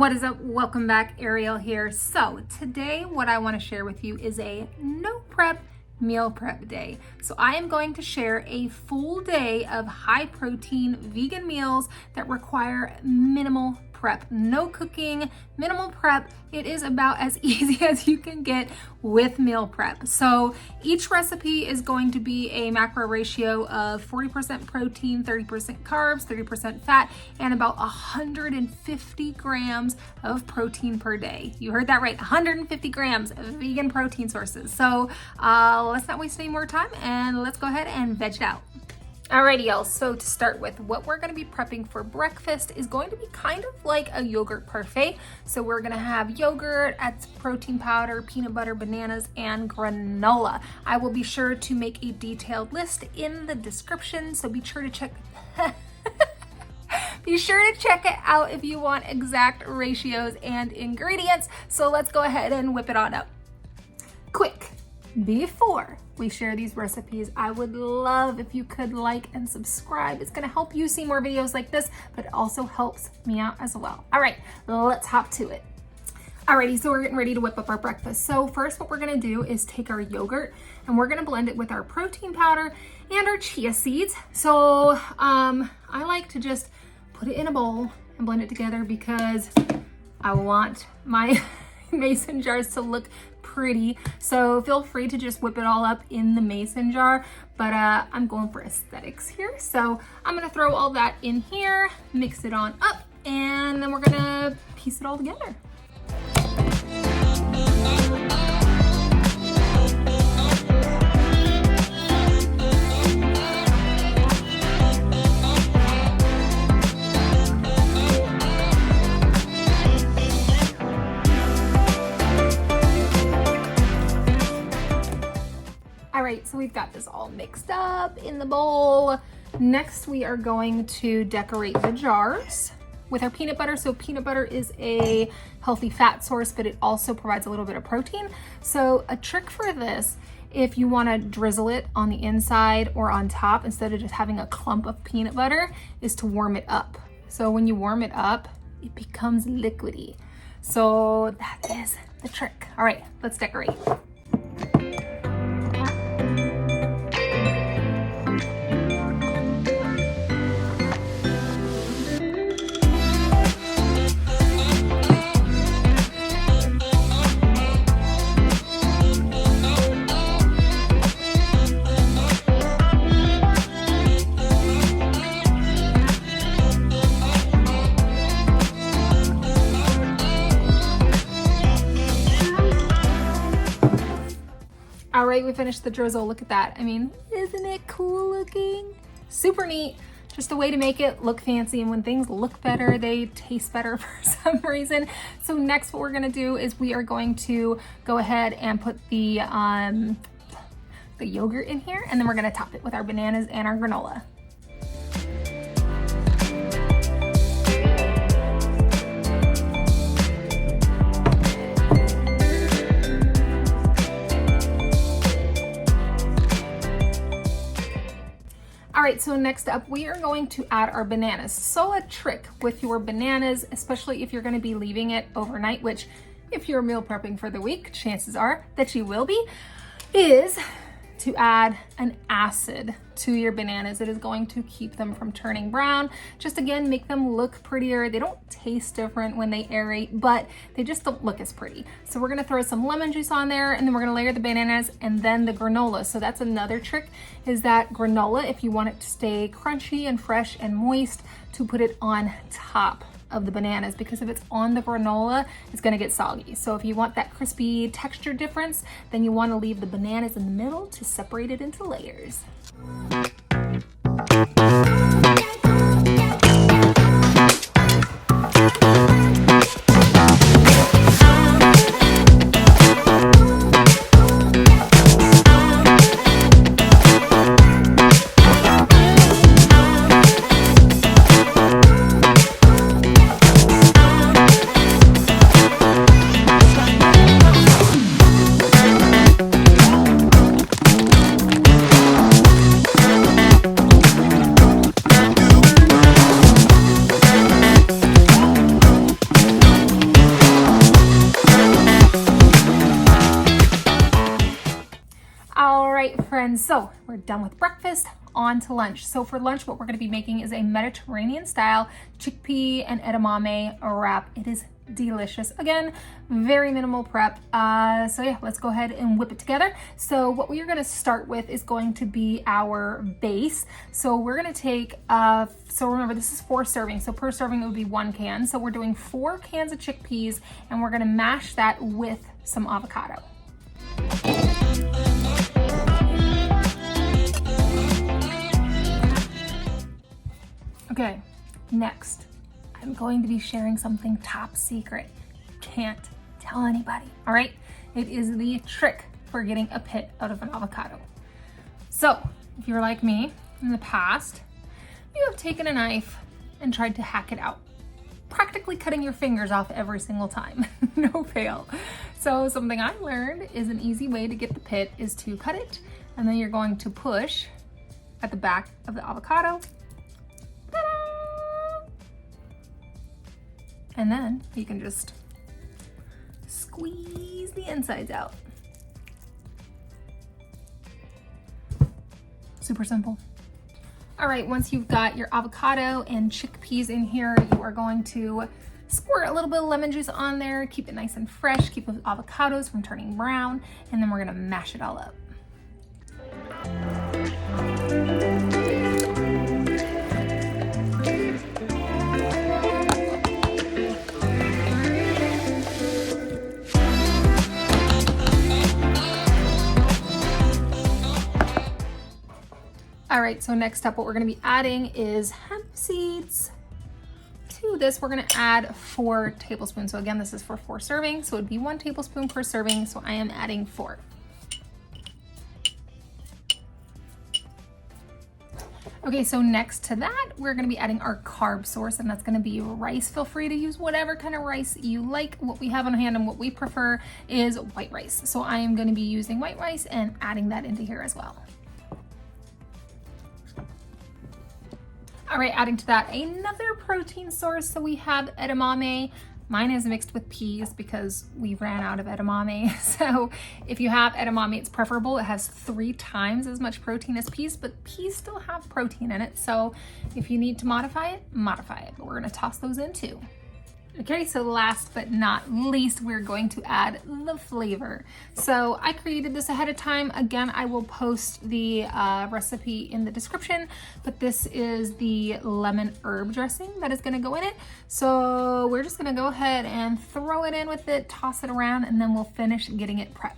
What is up? Welcome back. Ariel here. So today what I want to share with you is a no prep meal prep day. So I am going to share a full day of high protein vegan meals that require minimal prep. No cooking, minimal prep. It is about as easy as you can get with meal prep. So each recipe is going to be a macro ratio of 40% protein, 30% carbs, 30% fat, and about 150 grams of protein per day. You heard that right, 150 grams of vegan protein sources. So let's not waste any more time and let's go ahead and veg it out. Alrighty y'all, so to start with, what we're gonna be prepping for breakfast is going to be kind of like a yogurt parfait. So we're gonna have yogurt, add some protein powder, peanut butter, bananas, and granola. I will be sure to make a detailed list in the description, so be sure to check Be sure to check it out if you want exact ratios and ingredients. So let's go ahead and whip it on up. Quick, before we share these recipes, I would love if you could like and subscribe. It's gonna help you see more videos like this, but it also helps me out as well. All right, let's hop to it. Alrighty, so we're getting ready to whip up our breakfast. So first what we're gonna do is take our yogurt and we're gonna blend it with our protein powder and our chia seeds. So I like to just put it in a bowl and blend it together because I want my mason jars to look pretty. So feel free to just whip it all up in the mason jar, but I'm going for aesthetics here. So I'm gonna throw all that in here, mix it on up, and then we're gonna piece it all together. All right, so we've got this all mixed up in the bowl. Next, we are going to decorate the jars with our peanut butter. So peanut butter is a healthy fat source, but it also provides a little bit of protein. So a trick for this, if you wanna drizzle it on the inside or on top, instead of just having a clump of peanut butter, is to warm it up. So when you warm it up, it becomes liquidy. So that is the trick. All right, let's decorate. All right, we finished the drizzle. Look at that. I mean, isn't it cool looking? Super neat. Just a way to make it look fancy. And when things look better, they taste better for some reason. So next what we're gonna do is we are going to go ahead and put the yogurt in here, and then we're gonna top it with our bananas and our granola. All right, so next up, we are going to add our bananas. So a trick with your bananas, especially if you're gonna be leaving it overnight, which if you're meal prepping for the week, chances are that you will be, is to add an acid to your bananas. It is going to keep them from turning brown. Just again, make them look prettier. They don't taste different when they aerate, but they just don't look as pretty. So we're gonna throw some lemon juice on there, and then we're gonna layer the bananas and then the granola. So that's another trick, is that granola, if you want it to stay crunchy and fresh and moist, to put it on top of the bananas, because if it's on the granola, it's gonna get soggy. So if you want that crispy texture difference, then you wanna leave the bananas in the middle to separate it into layers. right, friends, so we're done with breakfast, on to lunch. So for lunch, what we're gonna be making is a Mediterranean style chickpea and edamame wrap. It is delicious. Again, very minimal prep. So yeah, let's go ahead and whip it together. So what we are gonna start with is going to be our base. So we're gonna take, so remember this is 4 servings. So per serving it would be 1 can. So we're doing 4 cans of chickpeas and we're gonna mash that with some avocado. Okay, next, I'm going to be sharing something top secret. Can't tell anybody, all right? It is the trick for getting a pit out of an avocado. So, if you're like me in the past, you have taken a knife and tried to hack it out, practically cutting your fingers off every single time, no fail. So something I learned is an easy way to get the pit is to cut it, and then you're going to push at the back of the avocado. And then you can just squeeze the insides out. Super simple. All right, once you've got your avocado and chickpeas in here, you are going to squirt a little bit of lemon juice on there, keep it nice and fresh, keep those avocados from turning brown, and then we're gonna mash it all up. All right, so next up, what we're gonna be adding is hemp seeds. To this, we're gonna add 4 tablespoons. So again, this is for 4 servings, so it'd be 1 tablespoon per serving, so I am adding 4. Okay, so next to that, we're gonna be adding our carb source, and that's gonna be rice. Feel free to use whatever kind of rice you like. What we have on hand and what we prefer is white rice. So I am gonna be using white rice and adding that into here as well. All right, adding to that another protein source. So we have edamame. Mine is mixed with peas because we ran out of edamame. So if you have edamame, it's preferable. It has 3 times as much protein as peas, but peas still have protein in it. So if you need to modify it, modify it. But we're gonna toss those in too. Okay, so last but not least, we're going to add the flavor. So I created this ahead of time. Again, I will post the recipe in the description, but this is the lemon herb dressing that is gonna go in it. So we're just gonna go ahead and throw it in with it, toss it around, and then we'll finish getting it prepped.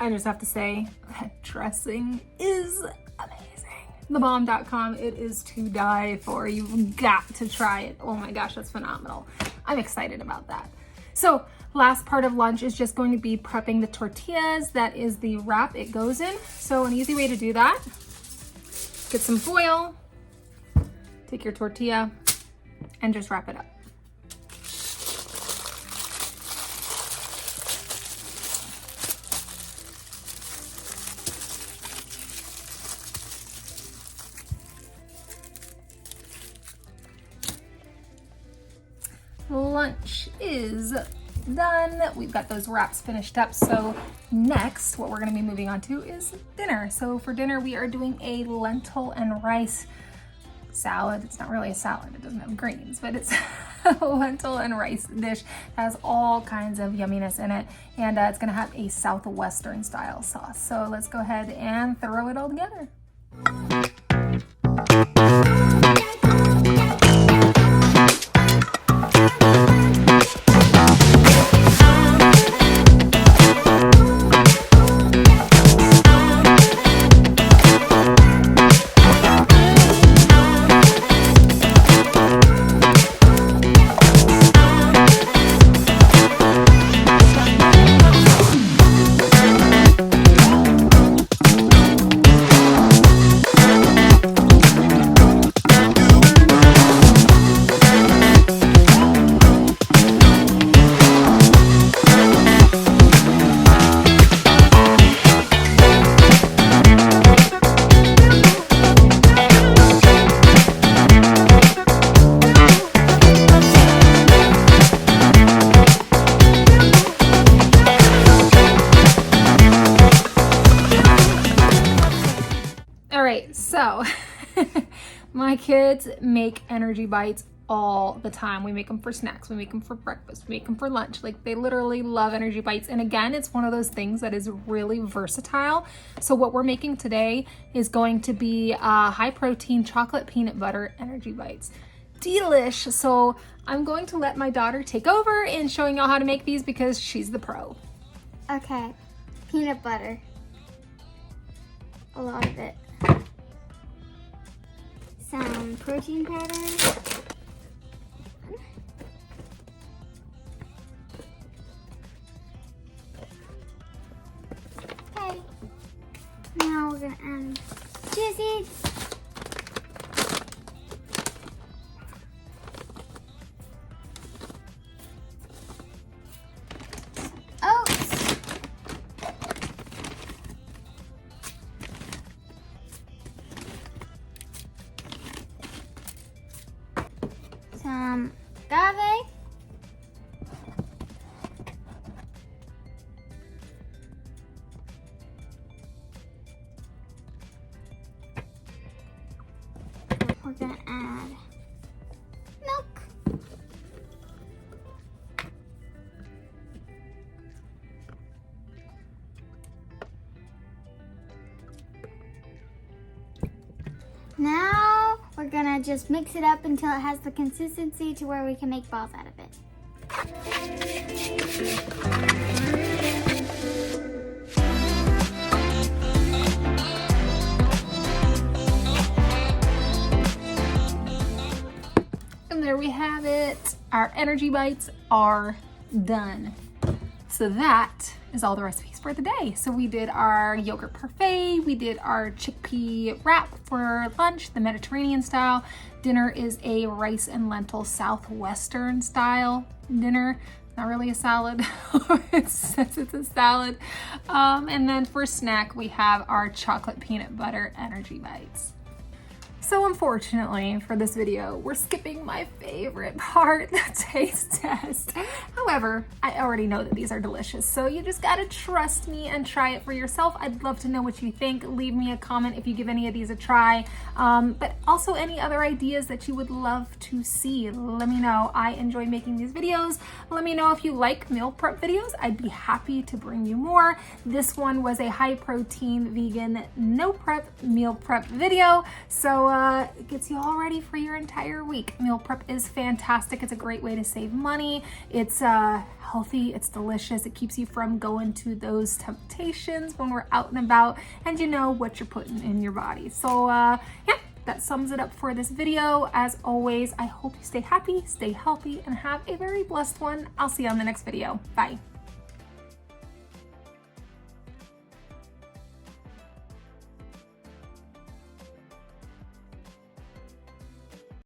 I just have to say that dressing is amazing. Thebomb.com, it is to die for. You've got to try it. Oh my gosh, that's phenomenal. I'm excited about that. So last part of lunch is just going to be prepping the tortillas. That is the wrap it goes in. So an easy way to do that, get some foil, take your tortilla and just wrap it up. Lunch is done. We've got those wraps finished up. So next, what we're gonna be moving on to is dinner. So for dinner, we are doing a lentil and rice salad. It's not really a salad, it doesn't have greens, but it's a lentil and rice dish that has all kinds of yumminess in it. And it's gonna have a Southwestern style sauce. So let's go ahead and throw it all together. My kids make energy bites all the time. We make them for snacks, we make them for breakfast, we make them for lunch. Like, they literally love energy bites. And again, it's one of those things that is really versatile. So what we're making today is going to be high protein chocolate peanut butter energy bites. Delish. So I'm going to let my daughter take over in showing y'all how to make these because she's the pro. Okay, peanut butter. A lot of it. Some protein powder. Okay. Now we're gonna add chia seeds. Oats. Some agave. We're gonna add milk. Now we're gonna just mix it up until it has the consistency to where we can make balls out of it. And there we have it. Our energy bites are done. So that is all the recipes for the day. So we did our yogurt parfait, we did our chickpea wrap for lunch, the Mediterranean style. Dinner is a rice and lentil southwestern style dinner. Not really a salad, it says it's a salad. And then for snack, we have our chocolate peanut butter energy bites. So unfortunately for this video, we're skipping my favorite part, the taste test. However, I already know that these are delicious, so you just gotta trust me and try it for yourself. I'd love to know what you think. Leave me a comment if you give any of these a try, but also any other ideas that you would love to see. Let me know. I enjoy making these videos. Let me know if you like meal prep videos. I'd be happy to bring you more. This one was a high protein, vegan, no prep meal prep video, so it gets you all ready for your entire week. Meal prep is fantastic. It's a great way to save money. It's healthy, it's delicious. It keeps you from going to those temptations when we're out and about and you know what you're putting in your body. So yeah, that sums it up for this video. As always, I hope you stay happy, stay healthy, and have a very blessed one. I'll see you on the next video. Bye.